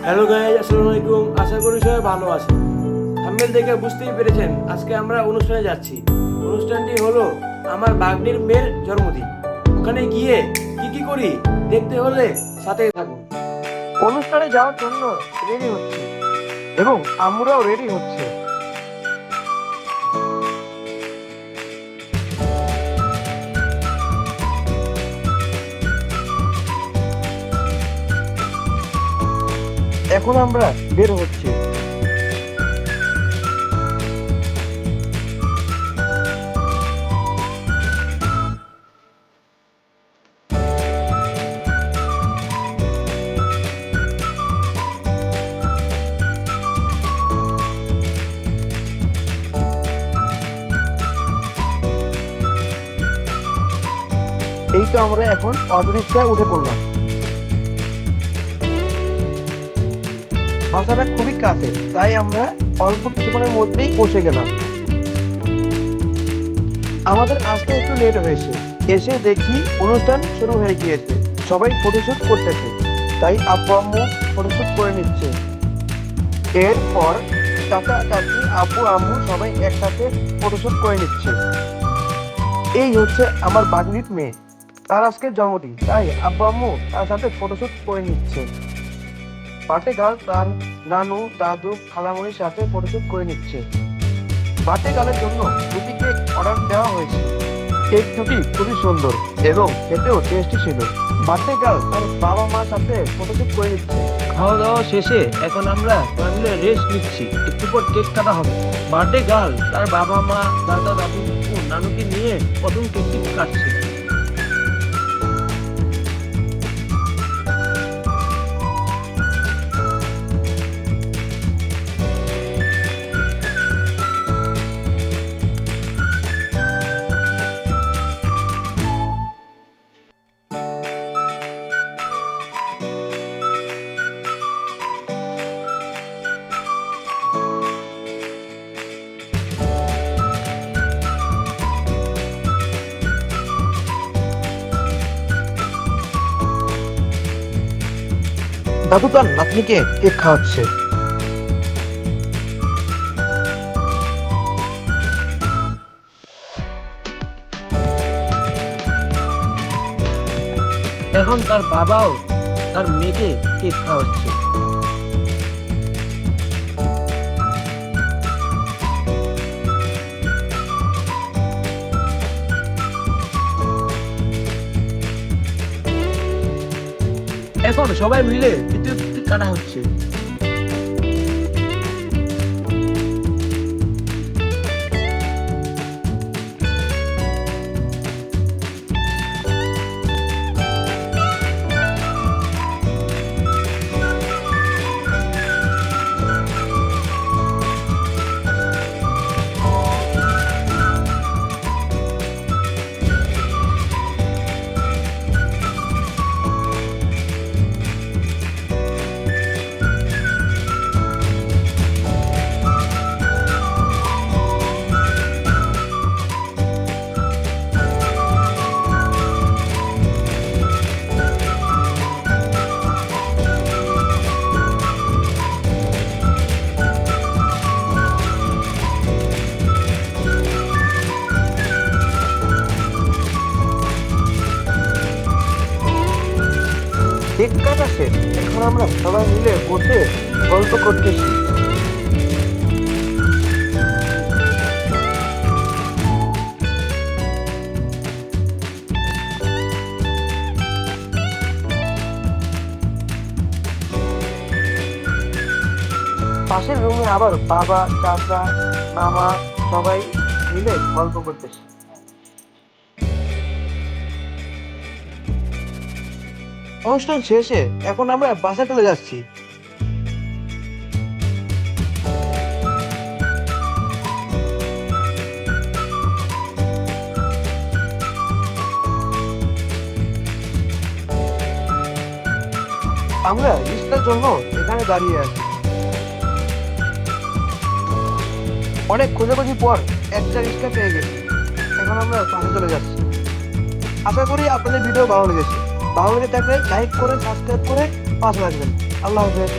Hello guys, আসসালামু আলাইকুম। আশা করি সবাই ভালো আছেন। থাম্বনেল দেখে বুঝতেই পেরেছেন আজকে আমরা অনুষ্ঠানে যাচ্ছি। অনুষ্ঠানটি হলো আমার ভাগ্নির মেয়ের জন্মদিন। ওখানে গিয়ে কি কি করি দেখতে হলে সাথে থাকুন। অনুষ্ঠানে যাওয়ার জন্য রেডি হচ্ছে এবং আমরাও রেডি হচ্ছে। এখন আমরা বের হচ্ছি। এই তো আমরা এখন অটো রিক্সায় উঠে পড়লাম। বাসাটা খুবই কাছে, তাই আমরা অল্প কিছুক্ষণের মধ্যেই পৌঁছে গেলাম। আমাদের আসতে একটু লেট হয়েছে। এসে দেখি অনুষ্ঠান শুরু হয়ে গিয়েছে, সবাই ফটোশুট করতেছে, তাই আব্বু আম্মু ফটোশুট করে নিচ্ছে। এরপর চাচা চাচি আব্বু আম্মু সবাই একসাথে ফটোশুট করে নিচ্ছে। এই হচ্ছে আমার ভাগ্নির মেয়ে, তার আজকে জন্মদিন, তাই আব্বু আম্মু তার সাথে ফটোশুট করে নিচ্ছে। বার্থডে গার্ল তার নানু দাদু খালামণির সাথে ফটোশুট করে নিচ্ছে। বার্থডে গার্লের জন্য দুটি কেক অর্ডার দেওয়া হয়েছে। কেক দুটি খুবই সুন্দর এবং খেতেও টেস্টি ছিল। বার্থডে গার্ল তার বাবা মার সাথে ফটোশুট করে নিচ্ছে। খাওয়া দাওয়া শেষে এখন আমরা ফ্যামিলি রেস্ট নিচ্ছি, একটু পর কেক কাটা হবে। বার্থডে গার্ল তার বাবা মা দাদা দাদু ও নানুকে নিয়ে প্রথম কেকটি কাটছে। দাদু তার নাতনিকে কেক খাওয়াচ্ছে। এখন তার বাবাও তার মেয়েকে কেক খাওয়াচ্ছে। এখন সবাই মিলে তৃতীয় কেকটি কাটা হচ্ছে। কেক কাটা শেষ, এখন আমরা সবাই মিলে বসে গল্প করতেছি। পাশের রুমে আবার বাবা চাচা মামা সবাই মিলে গল্প করতেছি। অনুষ্ঠান শেষে এখন আমরা বাসে চলে যাচ্ছি। আমরা রিক্সার জন্য এখানে দাঁড়িয়ে আছি। অনেক খোঁজাখুঁজি পর একটা রিক্সা পেয়ে গেছি। এখন আমরা বাসে চলে যাচ্ছি। আশা করি আপনাদের ভিডিও ভালো লেগেছে। ভালো লেগে থাকলে লাইক করে সাবস্ক্রাইব করে পাশে রাখবেন। আল্লাহ হাফেজ।